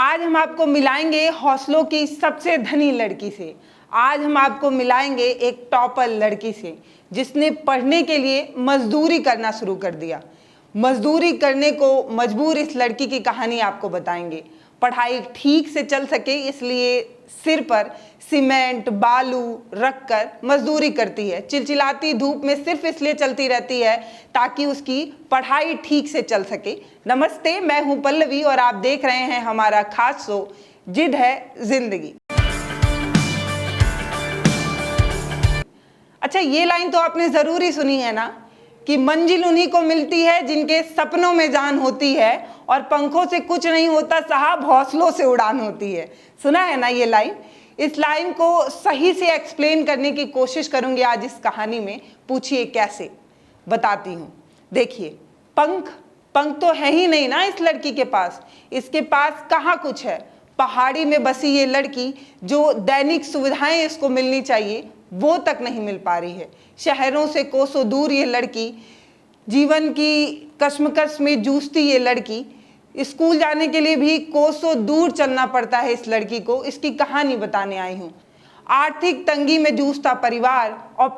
आज हम आपको मिलाएंगे हौसलों की सबसे धनी लड़की से। आज हम आपको मिलाएंगे एक टॉपर लड़की से जिसने पढ़ने के लिए मजदूरी करना शुरू कर दिया। मजदूरी करने को मजबूर इस लड़की की कहानी आपको बताएंगे। पढ़ाई ठीक से चल सके इसलिए सिर पर सीमेंट बालू रखकर मजदूरी करती है। चिलचिलाती धूप में सिर्फ इसलिए चलती रहती है ताकि उसकी पढ़ाई ठीक से चल सके। नमस्ते, मैं हूं पल्लवी और आप देख रहे हैं हमारा खास शो जिद है जिंदगी। अच्छा, ये लाइन तो आपने जरूर ही सुनी है ना कि मंजिल उन्हीं को मिलती है जिनके सपनों में जान होती है और पंखों से कुछ नहीं होता साहब, हौसलों से उड़ान होती है। सुना है ना ये लाइन? इस लाइन को सही से एक्सप्लेन करने की कोशिश करूंगी आज इस कहानी में। पूछिए कैसे, बताती हूँ। देखिए, पंख तो है ही नहीं ना इस लड़की के पास। इसके पास कहाँ कुछ है। पहाड़ी में बसी ये लड़की जो दैनिक सुविधाएं इसको मिलनी चाहिए वो तक नहीं मिल पा रही है। शहरों से कोसों दूर ये लड़की, जीवन की कश्मकश में जूझती ये लड़की, स्कूल जाने के लिए भी कोसों दूर चलना पड़ता है इस लड़की को। इसकी कहानी बताने आई हूँ। आर्थिक तंगी में जूझता परिवार और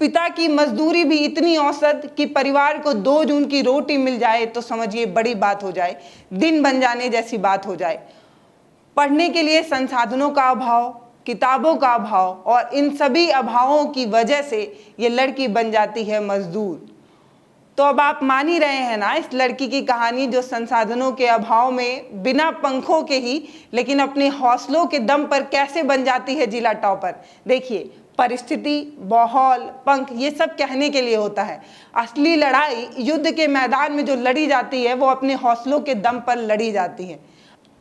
पिता की मजदूरी भी इतनी औसत कि परिवार को 2 जून की रोटी मिल जाए तो समझिए बड़ी बात हो जाए, दिन बन जाने जैसी बात हो जाए। पढ़ने के लिए संसाधनों का अभाव, किताबों का अभाव और इन सभी अभावों की वजह से ये लड़की बन जाती है मजदूर। तो अब आप मान ही रहे हैं ना इस लड़की की कहानी, जो संसाधनों के अभाव में बिना पंखों के ही लेकिन अपने हौसलों के दम पर कैसे बन जाती है जिला टॉपर। देखिए, परिस्थिति, माहौल, पंख ये सब कहने के लिए होता है। असली लड़ाई युद्ध के मैदान में जो लड़ी जाती है वो अपने हौसलों के दम पर लड़ी जाती है।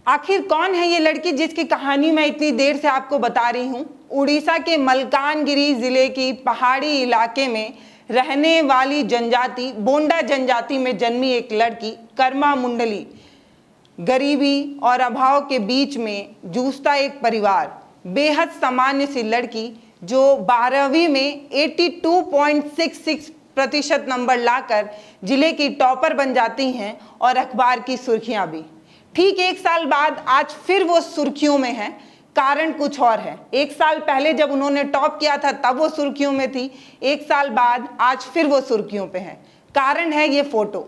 आखिर कौन है ये लड़की जिसकी कहानी मैं इतनी देर से आपको बता रही हूँ? उड़ीसा के मलकानगिरी जिले की पहाड़ी इलाके में रहने वाली जनजाति बोंडा जनजाति में जन्मी एक लड़की कर्मा मुंडली। गरीबी और अभाव के बीच में जूझता एक परिवार। बेहद सामान्य सी लड़की जो 12वीं में 82.66% नंबर लाकर जिले की टॉपर बन जाती हैं और अखबार की सुर्खियां भी। ठीक 1 साल बाद आज फिर वो सुर्खियों में है। कारण कुछ और है। 1 साल पहले जब उन्होंने टॉप किया था तब वो सुर्खियों में थी। 1 साल बाद आज फिर वो सुर्खियों पे है। कारण है ये फोटो।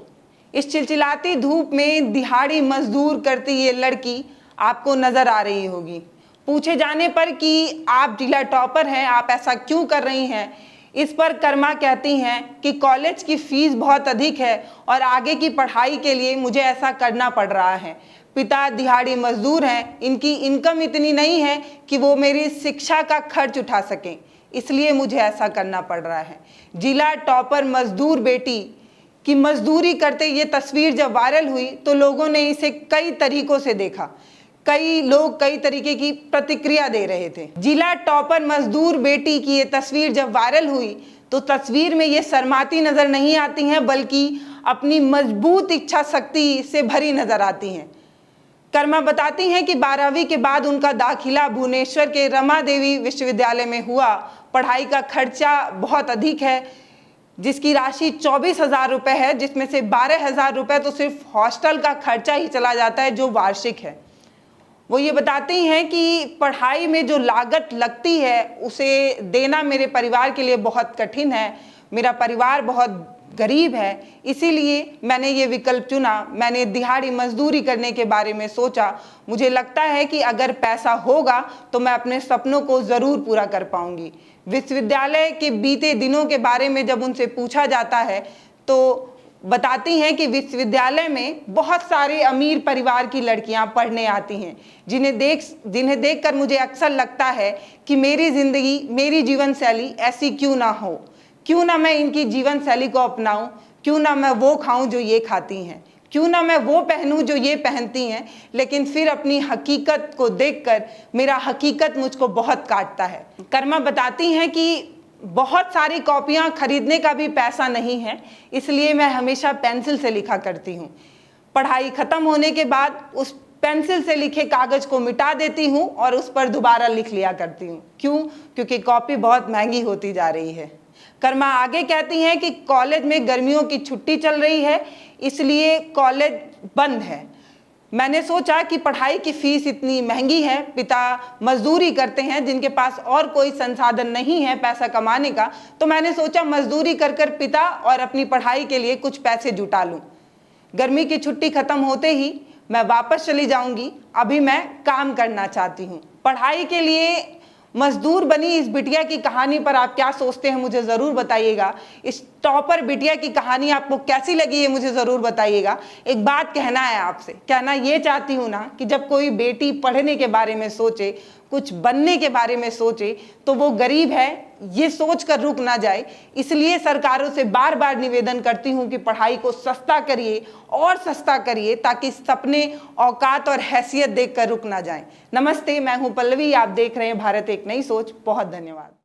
इस चिलचिलाती धूप में दिहाड़ी मजदूर करती ये लड़की आपको नजर आ रही होगी। पूछे जाने पर कि आप जिला टॉपर हैं, आप ऐसा क्यों कर रही हैं, इस पर कर्मा कहती हैं कि कॉलेज की फीस बहुत अधिक है और आगे की पढ़ाई के लिए मुझे ऐसा करना पड़ रहा है। पिता दिहाड़ी मजदूर हैं, इनकी इनकम इतनी नहीं है कि वो मेरी शिक्षा का खर्च उठा सकें, इसलिए मुझे ऐसा करना पड़ रहा है। जिला टॉपर मजदूर बेटी की मजदूरी करते ये तस्वीर जब वायरल हुई तो लोगों ने इसे कई तरीकों से देखा। कई लोग कई तरीके की प्रतिक्रिया दे रहे थे। जिला टॉपर मजदूर बेटी की ये तस्वीर जब वायरल हुई तो तस्वीर में ये शर्माती नजर नहीं आती हैं बल्कि अपनी मजबूत इच्छा शक्ति से भरी नजर आती हैं। कर्मा बताती हैं कि 12वीं के बाद उनका दाखिला भुवनेश्वर के रमा देवी विश्वविद्यालय में हुआ। पढ़ाई का खर्चा बहुत अधिक है, जिसकी राशि 24,000 रुपये है, जिसमें से 12,000 रुपये तो सिर्फ हॉस्टल का खर्चा ही चला जाता है जो वार्षिक है। वो ये बताती हैं कि पढ़ाई में जो लागत लगती है उसे देना मेरे परिवार के लिए बहुत कठिन है। मेरा परिवार बहुत गरीब है, इसीलिए मैंने ये विकल्प चुना। मैंने दिहाड़ी मजदूरी करने के बारे में सोचा। मुझे लगता है कि अगर पैसा होगा तो मैं अपने सपनों को ज़रूर पूरा कर पाऊंगी। विश्वविद्यालय के बीते दिनों के बारे में जब उनसे पूछा जाता है तो बताती हैं कि विश्वविद्यालय में बहुत सारे अमीर परिवार की लड़कियां पढ़ने आती हैं, जिन्हें देखकर मुझे अक्सर लगता है कि मेरी ज़िंदगी, मेरी जीवन शैली ऐसी क्यों ना हो। क्यों ना मैं इनकी जीवन शैली को अपनाऊं, क्यों ना मैं वो खाऊं जो ये खाती हैं, क्यों ना मैं वो पहनूं जो ये पहनती हैं। लेकिन फिर अपनी हकीकत को देखकर मेरा हकीकत मुझको बहुत काटता है। कर्मा बताती हैं कि बहुत सारी कॉपियां खरीदने का भी पैसा नहीं है, इसलिए मैं हमेशा पेंसिल से लिखा करती हूँ। पढ़ाई खत्म होने के बाद उस पेंसिल से लिखे कागज को मिटा देती हूँ और उस पर दोबारा लिख लिया करती हूँ। क्यों? क्योंकि कॉपी बहुत महंगी होती जा रही है। कर्मा आगे कहती हैं कि कॉलेज में गर्मियों की छुट्टी चल रही है, इसलिए कॉलेज बंद है। मैंने सोचा कि पढ़ाई की फीस इतनी महंगी है, पिता मजदूरी करते हैं जिनके पास और कोई संसाधन नहीं है पैसा कमाने का, तो मैंने सोचा मजदूरी कर कर पिता और अपनी पढ़ाई के लिए कुछ पैसे जुटा लूं। गर्मी की छुट्टी खत्म होते ही मैं वापस चली जाऊंगी। अभी मैं काम करना चाहती हूँ। पढ़ाई के लिए मजदूर बनी इस बिटिया की कहानी पर आप क्या सोचते हैं मुझे ज़रूर बताइएगा। इस टॉपर बिटिया की कहानी आपको कैसी लगी है मुझे ज़रूर बताइएगा। एक बात कहना है आपसे, कहना ये चाहती हूँ ना कि जब कोई बेटी पढ़ने के बारे में सोचे, कुछ बनने के बारे में सोचे, तो वो गरीब है ये सोच कर रुक ना जाए। इसलिए सरकारों से बार बार निवेदन करती हूँ कि पढ़ाई को सस्ता करिए और सस्ता करिए, ताकि सपने, औकात और हैसियत देखकर रुक ना जाएं। नमस्ते, मैं हूँ पल्लवी, आप देख रहे हैं भारत एक नई सोच। बहुत धन्यवाद।